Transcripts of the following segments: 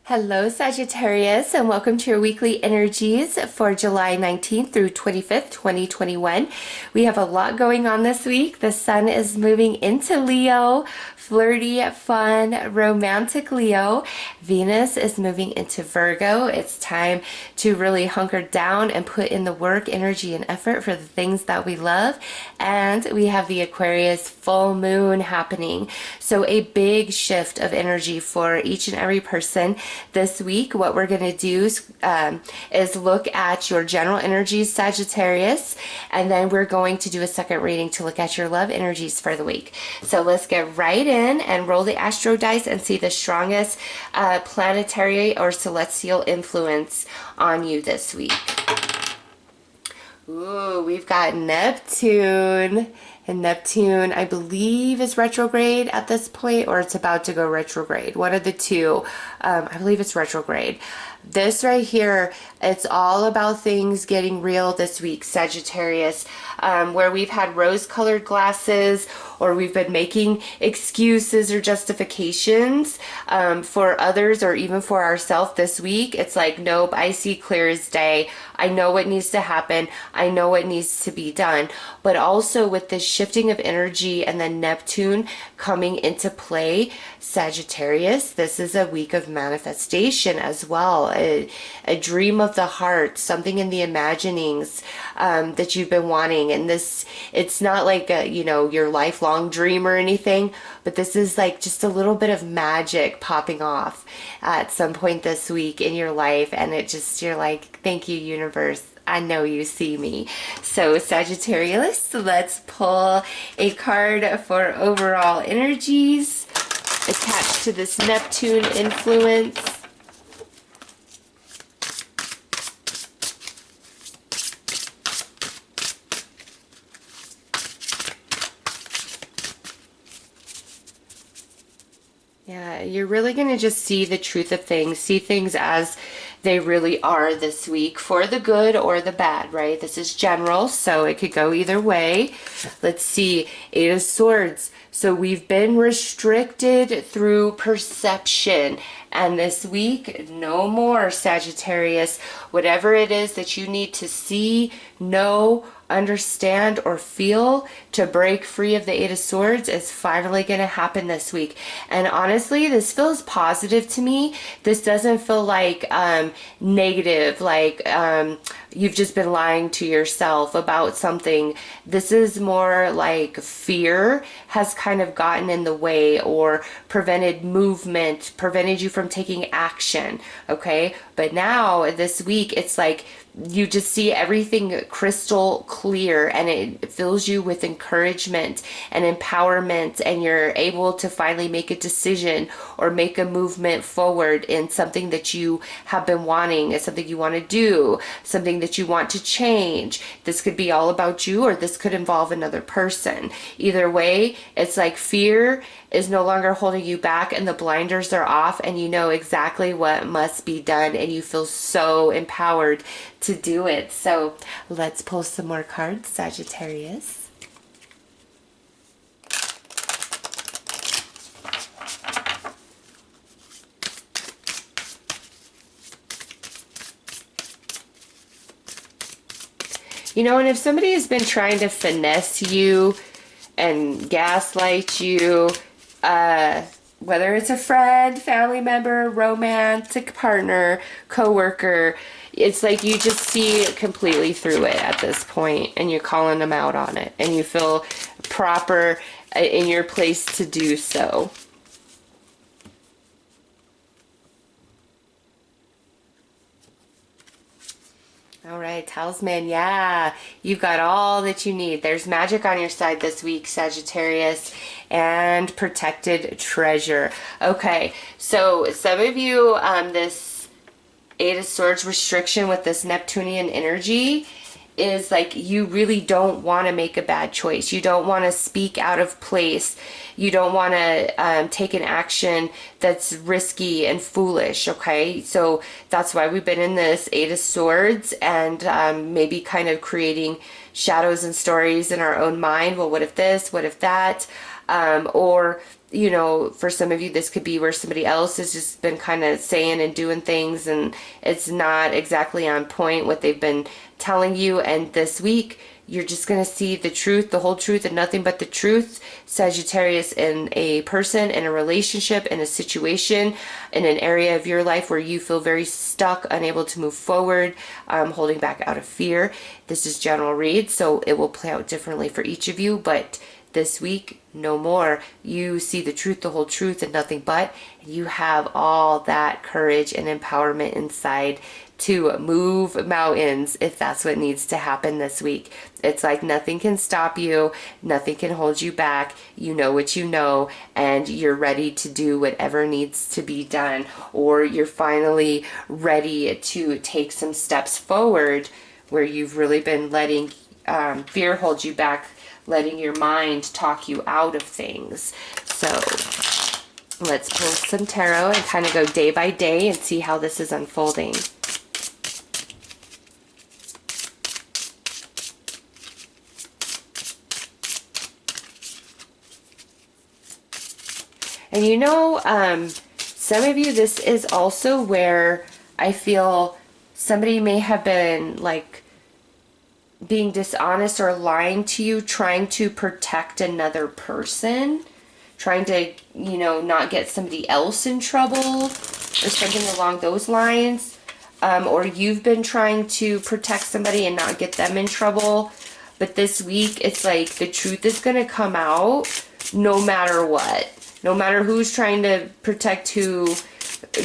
Hello, Sagittarius, and welcome to your weekly energies for July 19th through 25th, 2021. We have a lot going on this week. The sun is moving into Leo, flirty, fun, romantic Leo. Venus is moving into Virgo. It's time to really hunker down and put in the work, energy, and effort for the things that we love. And we have the Aquarius full moon happening. So a big shift of energy for each and every person. This week, what we're going to do is look at your general energies, Sagittarius, and then we're going to do a second reading to look at your love energies for the week. So let's get right in and roll the astro dice and see the strongest planetary or celestial influence on you this week. Ooh, we've got Neptune. And Neptune, I believe, is retrograde at this point, or it's about to go retrograde. One of the two. I believe it's retrograde. This right here, it's all about things getting real this week, Sagittarius, where we've had rose-colored glasses or we've been making excuses or justifications for others or even for ourselves this week. It's like, nope, I see clear as day. I know what needs to happen. I know what needs to be done. But also with this shifting of energy and then Neptune coming into play, Sagittarius, this is a week of manifestation as well. A dream of the heart, something in the imaginings that you've been wanting. And this, it's not like your lifelong dream or anything, but this is like just a little bit of magic popping off at some point this week in your life. And it just, you're like, thank you, universe. I know you see me. So Sagittarius, let's pull a card for overall energies attached to this Neptune influence. Yeah, you're really going to just see the truth of things, see things as they really are this week, for the good or the bad, right? This is general, so it could go either way. Let's see, Eight of Swords. So we've been restricted through perception, and this week, no more, Sagittarius. Whatever it is that you need to see, know, understand, or feel to break free of the Eight of Swords is finally going to happen this week. And honestly, this feels positive to me. This doesn't feel like negative, like you've just been lying to yourself about something. This is more like fear has kind of gotten in the way or prevented movement, prevented you from taking action, okay? But now, this week, it's like you just see everything crystal clear and it fills you with encouragement and empowerment, and you're able to finally make a decision or make a movement forward in something that you have been wanting. It's something you want to do, something that you want to change. This could be all about you, or this could involve another person. Either way, it's like fear is no longer holding you back and the blinders are off, and you know exactly what must be done, and you feel so empowered to do it. So let's pull some more cards, Sagittarius. And if somebody has been trying to finesse you and gaslight you, whether it's a friend, family member, romantic partner, coworker, it's like you just see completely through it at this point, and you're calling them out on it, and you feel proper in your place to do so. All right, talisman, yeah, you've got all that you need. There's magic on your side this week, Sagittarius, and protected treasure. Okay, so some of you, this Eight of Swords restriction with this Neptunian energy is like you really don't want to make a bad choice. You don't want to speak out of place. You don't want to take an action that's risky and foolish, okay? So that's why we've been in this Eight of Swords and maybe kind of creating shadows and stories in our own mind. Well, what if this? What if that? Or you know, for some of you, this could be where somebody else has just been kind of saying and doing things and it's not exactly on point what they've been telling you. And this week, you're just going to see the truth, the whole truth, and nothing but the truth, Sagittarius, in a person, in a relationship, in a situation, in an area of your life where you feel very stuck, unable to move forward, holding back out of fear. This is general read, so it will play out differently for each of you, but this week, no more. You see the truth, the whole truth, and nothing but. You have all that courage and empowerment inside to move mountains if that's what needs to happen this week. It's like nothing can stop you, nothing can hold you back. You know what you know, and you're ready to do whatever needs to be done, or you're finally ready to take some steps forward where you've really been letting fear hold you back, letting your mind talk you out of things. So let's pull some tarot and kind of go day by day and see how this is unfolding. And you know, some of you, this is also where I feel somebody may have been like being dishonest or lying to you, trying to protect another person, trying to, you know, not get somebody else in trouble or something along those lines. Or you've been trying to protect somebody and not get them in trouble. But this week, it's like the truth is going to come out no matter what. No matter who's trying to protect who,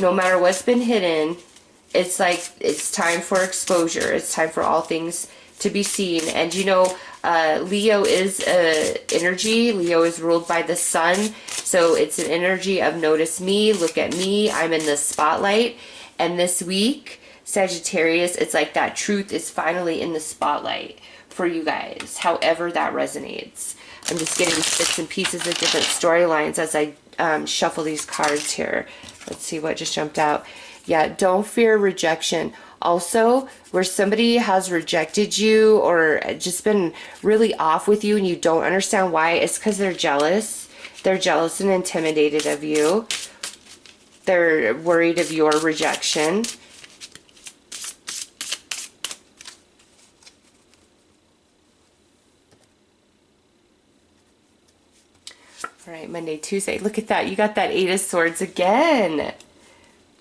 no matter what's been hidden, it's like it's time for exposure. It's time for all things to be seen. And you know, Leo is energy. Leo is ruled by the sun. So it's an energy of notice me, look at me, I'm in the spotlight. And this week, Sagittarius, it's like that truth is finally in the spotlight for you guys, however that resonates. I'm just getting bits and pieces of different storylines as I shuffle these cards here. Let's see what just jumped out. Yeah, don't fear rejection. Also, where somebody has rejected you or just been really off with you and you don't understand why, it's because they're jealous. They're jealous and intimidated of you. They're worried of your rejection. All right, Monday, Tuesday. Look at that. You got that Eight of Swords again.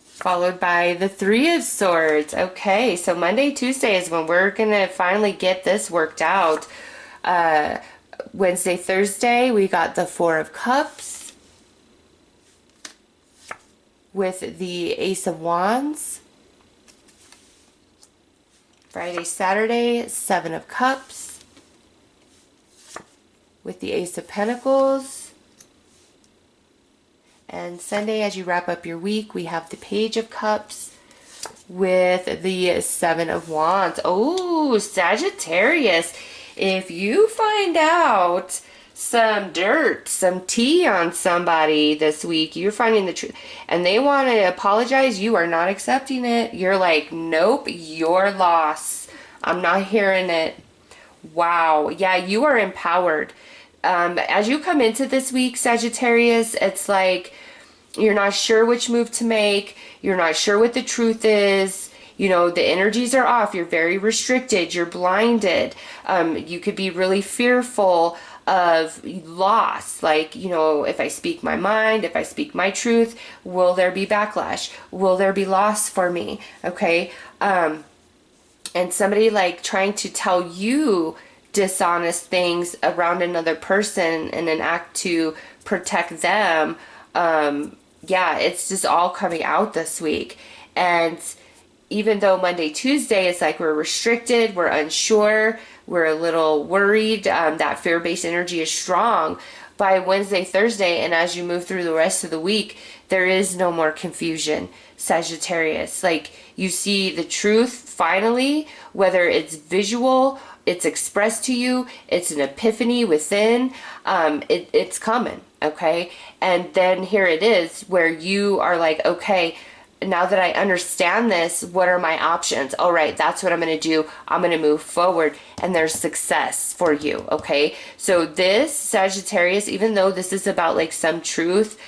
Followed by the Three of Swords. Okay, so Monday, Tuesday is when we're going to finally get this worked out. Wednesday, Thursday, we got the Four of Cups with the Ace of Wands. Friday, Saturday, Seven of Cups with the Ace of Pentacles. And Sunday, as you wrap up your week, we have the Page of Cups with the Seven of Wands. Oh, Sagittarius, if you find out some dirt, some tea on somebody this week, you're finding the truth, and they want to apologize, you are not accepting it. You're like, nope, your loss. I'm not hearing it. Wow. Yeah, you are empowered. As you come into this week, Sagittarius, it's like you're not sure which move to make. You're not sure what the truth is. You know, the energies are off. You're very restricted. You're blinded. You could be really fearful of loss. Like, you know, if I speak my mind, if I speak my truth, will there be backlash? Will there be loss for me? Okay. And somebody like trying to tell you dishonest things around another person in an act to protect them. Yeah, it's just all coming out this week. And even though Monday, Tuesday is like we're restricted, we're unsure, we're a little worried, that fear-based energy is strong. By Wednesday, Thursday, and as you move through the rest of the week, there is no more confusion, Sagittarius. Like, you see the truth finally, whether it's visual, it's expressed to you, it's an epiphany within, it's coming, okay? And then here it is where you are like, okay, now that I understand this, what are my options? All right, that's what I'm going to do. I'm going to move forward, and there's success for you. Okay. So this Sagittarius, even though this is about like some truth,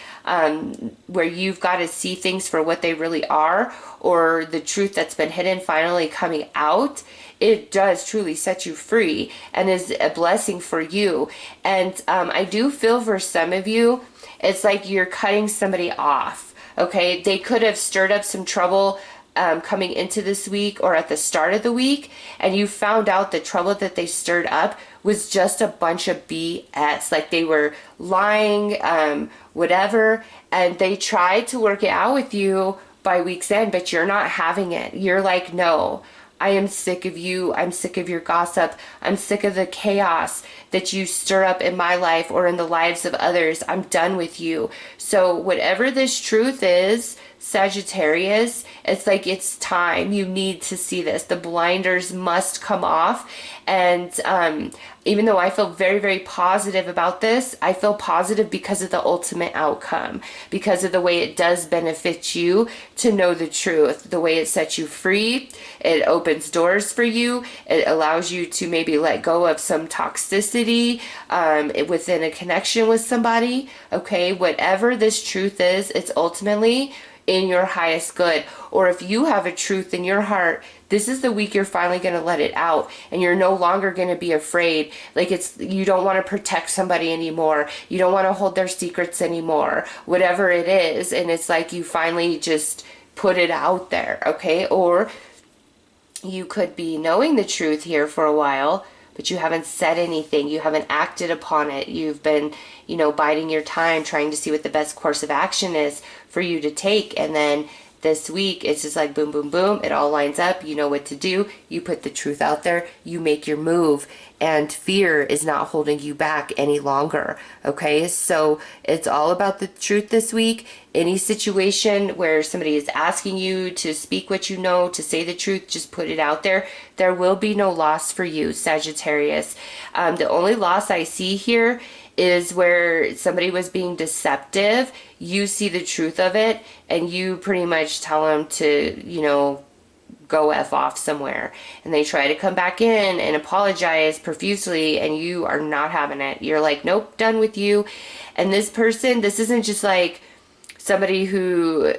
where you've got to see things for what they really are, or the truth that's been hidden finally coming out, it does truly set you free and is a blessing for you. And I do feel for some of you, it's like you're cutting somebody off. Okay, they could have stirred up some trouble coming into this week or at the start of the week, and you found out the trouble that they stirred up was just a bunch of BS. Like they were lying, whatever, and they tried to work it out with you by week's end, but you're not having it. You're like, no, I am sick of you. I'm sick of your gossip. I'm sick of the chaos that you stir up in my life or in the lives of others. I'm done with you. So whatever this truth is, Sagittarius, it's like it's time. You need to see this. The blinders must come off. And even though I feel very, very positive about this, I feel positive because of the ultimate outcome, because of the way it does benefit you to know the truth, the way it sets you free. It opens doors for you. It allows you to maybe let go of some toxicity within a connection with somebody. Okay, whatever this truth is, it's ultimately in your highest good. Or if you have a truth in your heart, this is the week you're finally going to let it out, and you're no longer going to be afraid. Like you don't want to protect somebody anymore. You don't want to hold their secrets anymore, whatever it is. And it's like you finally just put it out there. Okay. Or you could be knowing the truth here for a while, but you haven't said anything. You haven't acted upon it. You've been, biding your time, trying to see what the best course of action is for you to take. And then this week, it's just like boom, boom, boom. It all lines up. You know what to do. You put the truth out there. You make your move. And fear is not holding you back any longer. Okay? So it's all about the truth this week. Any situation where somebody is asking you to speak what you know, to say the truth, just put it out there. There will be no loss for you, Sagittarius. The only loss I see here is where somebody was being deceptive. You see the truth of it, and you pretty much tell them to, go F off somewhere. And they try to come back in and apologize profusely, and you are not having it. You're like, nope, done with you. And this person, this isn't just like somebody who,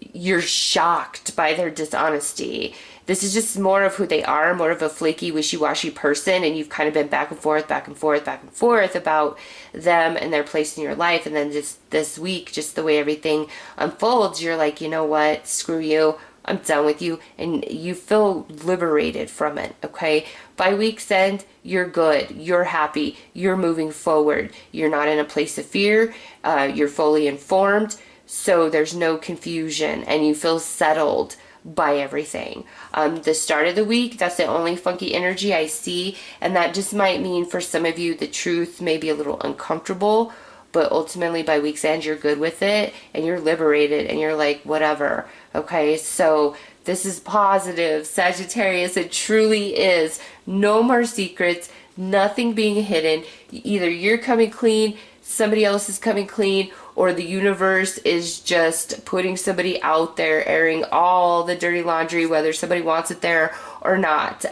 you're shocked by their dishonesty. This is just more of who they are, more of a flaky, wishy-washy person, and you've kind of been back and forth, back and forth, back and forth about them and their place in your life. And then just this week, just the way everything unfolds, you're like, you know what, screw you, I'm done with you, and you feel liberated from it, okay? By week's end, you're good, you're happy, you're moving forward, you're not in a place of fear, you're fully informed, so there's no confusion, and you feel settled by everything. The start of the week, that's the only funky energy I see, and that just might mean for some of you the truth may be a little uncomfortable, but ultimately by week's end you're good with it and you're liberated and you're like, whatever. Okay, so this is positive, Sagittarius. It truly is. No more secrets, nothing being hidden. Either you're coming clean, somebody else is coming clean, or the universe is just putting somebody out there, airing all the dirty laundry, whether somebody wants it there or not.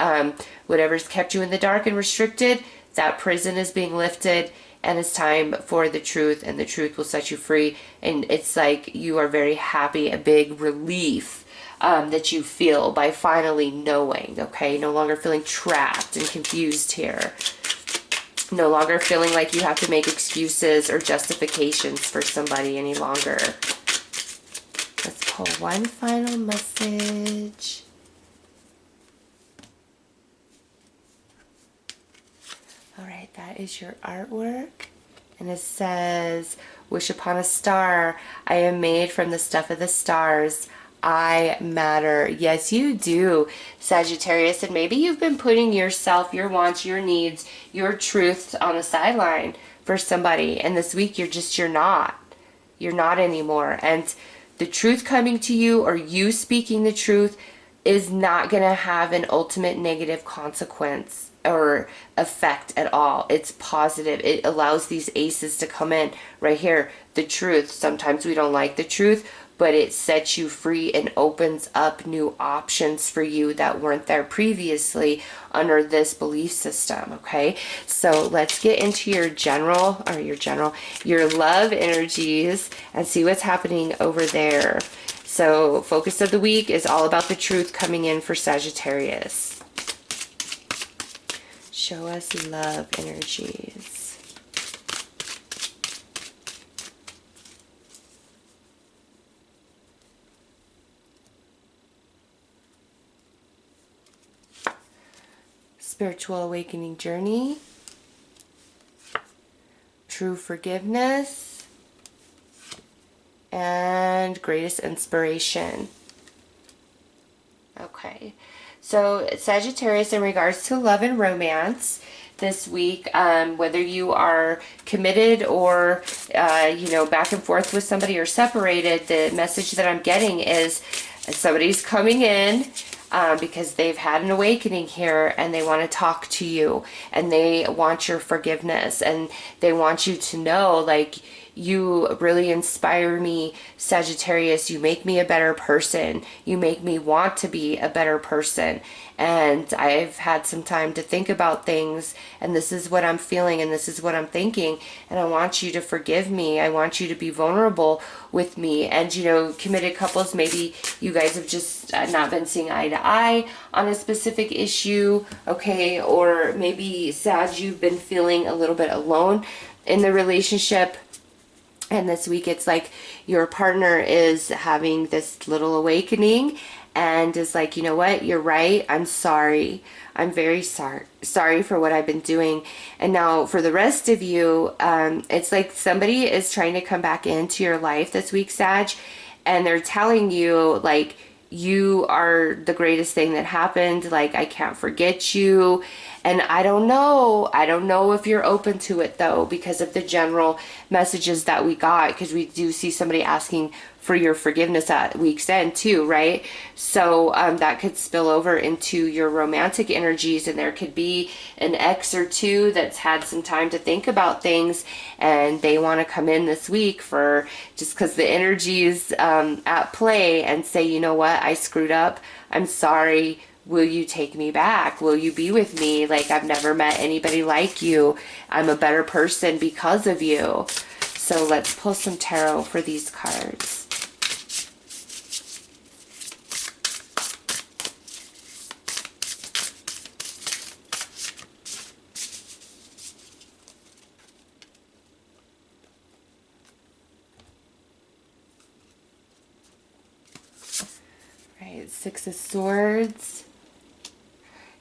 Whatever's kept you in the dark and restricted, that prison is being lifted, and it's time for the truth, and the truth will set you free. And it's like you are very happy, a big relief that you feel by finally knowing, okay? No longer feeling trapped and confused here. No longer feeling like you have to make excuses or justifications for somebody any longer. Let's pull one final message. All right, that is your artwork. And it says, wish upon a star. I am made from the stuff of the stars. I matter. Yes, you do, Sagittarius. And maybe you've been putting yourself, your wants, your needs, your truths on the sideline for somebody. And this week you're not. You're not anymore. And the truth coming to you, or you speaking the truth, is not going to have an ultimate negative consequence or effect at all. It's positive. It allows these aces to come in right here. The truth. Sometimes we don't like the truth, but it sets you free and opens up new options for you that weren't there previously under this belief system. Okay, so let's get into your love energies and see what's happening over there. So focus of the week is all about the truth coming in for Sagittarius. Show us love energies. Spiritual awakening journey. True forgiveness. And greatest inspiration. Okay. So Sagittarius, in regards to love and romance this week, whether you are committed or, back and forth with somebody or separated, the message that I'm getting is somebody's coming in because they've had an awakening here and they want to talk to you and they want your forgiveness and they want you to know, like, you really inspire me, Sagittarius. You make me a better person. You make me want to be a better person. And I've had some time to think about things, and this is what I'm feeling, and this is what I'm thinking, and I want you to forgive me. I want you to be vulnerable with me. And, committed couples, maybe you guys have just not been seeing eye to eye on a specific issue, okay? Or maybe, Sag, you've been feeling a little bit alone in the relationship. And this week it's like your partner is having this little awakening and is like, you know what, you're right, I'm sorry. I'm very sorry for what I've been doing. And now for the rest of you, it's like somebody is trying to come back into your life this week, Sag, and they're telling you, like, you are the greatest thing that happened. Like, I can't forget you. And I don't know if you're open to it, though, because of the general messages that we got, because we do see somebody asking for your forgiveness at week's end too, right? So that could spill over into your romantic energies, and there could be an ex or two that's had some time to think about things, and they want to come in this week for just because the energy is at play and say, you know what, I screwed up, I'm sorry, will you take me back? Will you be with me? Like, I've never met anybody like you. I'm a better person because of you. So let's pull some tarot for these cards. Right, Six of Swords.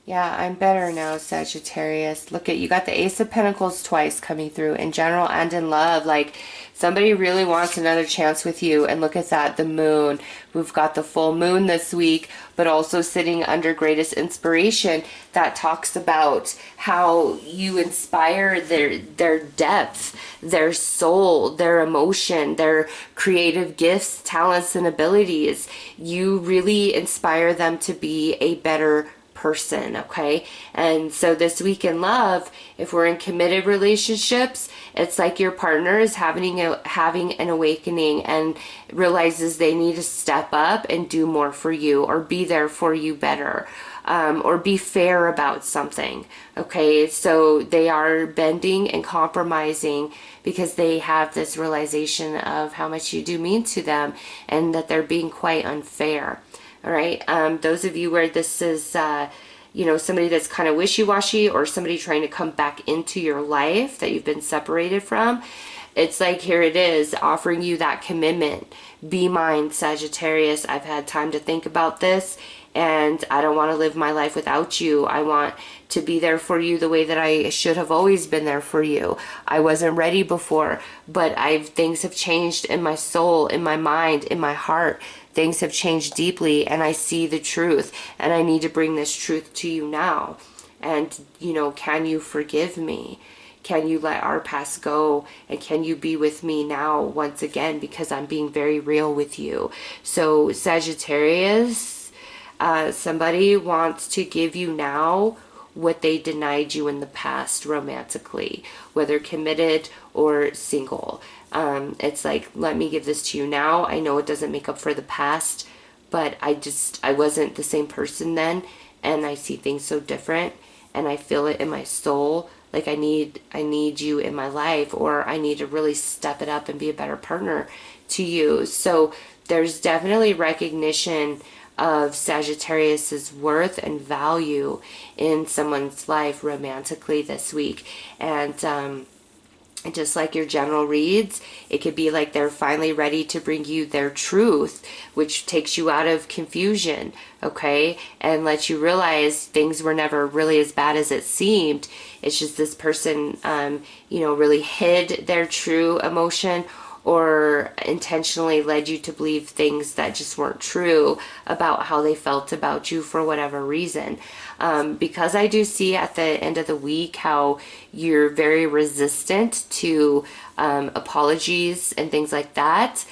Yeah, I'm better now, Sagittarius. Look at, you got the Ace of Pentacles twice coming through in general and in love. Like, somebody really wants another chance with you. And look at that, the moon. We've got the full moon this week, but also sitting under greatest inspiration that talks about how you inspire their depth, their soul, their emotion, their creative gifts, talents, and abilities. You really inspire them to be a better person, okay? And so this week in love, if we're in committed relationships, it's like your partner is having an awakening and realizes they need to step up and do more for you, or be there for you better, or be fair about something, okay? So they are bending and compromising because they have this realization of how much you do mean to them and that they're being quite unfair. All right, those of you where this is, somebody that's kind of wishy-washy, or somebody trying to come back into your life that you've been separated from, it's like, here it is, offering you that commitment. Be mine, Sagittarius. I've had time to think about this, and I don't want to live my life without you. I want to be there for you the way that I should have always been there for you. I wasn't ready before, but things have changed in my soul, in my mind, in my heart. Things have changed deeply, and I see the truth, and I need to bring this truth to you now. And, can you forgive me? Can you let our past go? And can you be with me now once again? Because I'm being very real with you. So Sagittarius, somebody wants to give you now what they denied you in the past romantically, whether committed or single. It's like, let me give this to you now. I know it doesn't make up for the past, but I wasn't the same person then, and I see things so different, and I feel it in my soul. Like I need you in my life, or I need to really step it up and be a better partner to you. So there's definitely recognition of Sagittarius's worth and value in someone's life romantically this week. And just like your general reads, it could be like they're finally ready to bring you their truth, which takes you out of confusion, okay? And lets you realize things were never really as bad as it seemed. It's just this person, really hid their true emotion, or intentionally led you to believe things that just weren't true about how they felt about you for whatever reason. Because I do see at the end of the week how you're very resistant to apologies and things like that.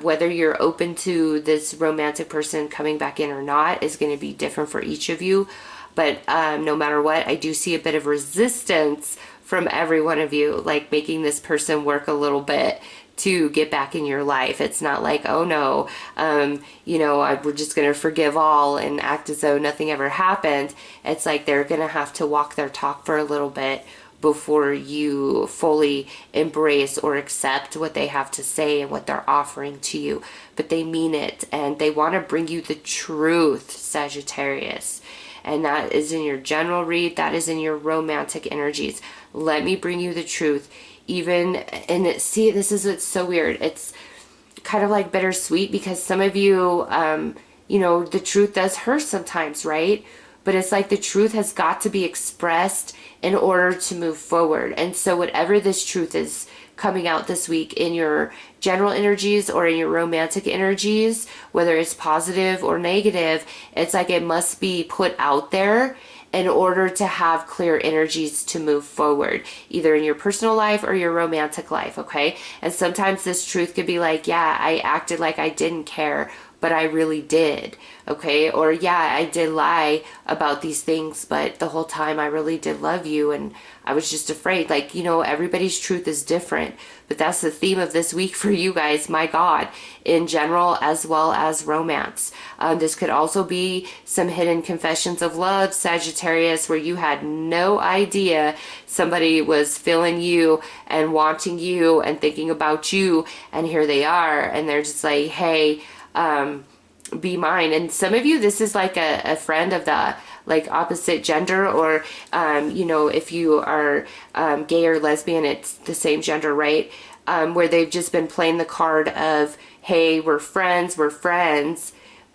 Whether you're open to this romantic person coming back in or not is going to be different for each of you. But no matter what, I do see a bit of resistance from every one of you, like making this person work a little bit to get back in your life. It's not like, oh no, we're just going to forgive all and act as though nothing ever happened. It's like they're going to have to walk their talk for a little bit before you fully embrace or accept what they have to say and what they're offering to you. But they mean it, and they want to bring you the truth, Sagittarius. And that is in your general read, that is in your romantic energies. Let me bring you the truth. See, this is what's so weird. It's kind of like bittersweet, because some of you, the truth does hurt sometimes, right? But it's like the truth has got to be expressed in order to move forward. And so whatever this truth is coming out this week in your general energies or in your romantic energies, whether it's positive or negative, it's like it must be put out there in order to have clear energies to move forward, either in your personal life or your romantic life, okay? And sometimes this truth could be like, yeah, I acted like I didn't care, but I really did, okay? Or yeah, I did lie about these things, but the whole time I really did love you, and I was just afraid. Like, everybody's truth is different, but that's the theme of this week for you guys, my God, in general as well as romance. This could also be some hidden confessions of love, Sagittarius, where you had no idea somebody was feeling you and wanting you and thinking about you, and here they are, and they're just like, hey, be mine. And some of you, this is like a friend of the opposite gender, or if you are gay or lesbian, it's the same gender, right? Where they've just been playing the card of, hey, we're friends,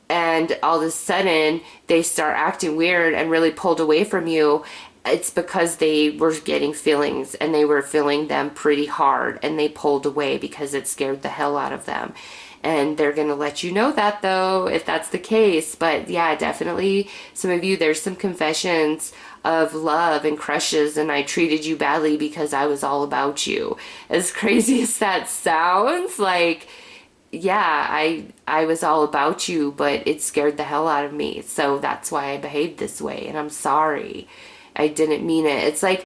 and all of a sudden they start acting weird and really pulled away from you. It's because they were getting feelings, and they were feeling them pretty hard, and they pulled away because it scared the hell out of them. And they're going to let you know that, though, if that's the case. But yeah, definitely some of you, there's some confessions of love and crushes, and I treated you badly because I was all about you. As crazy as that sounds, like, yeah, I was all about you, but it scared the hell out of me. So that's why I behaved this way, and I'm sorry. I didn't mean it. It's like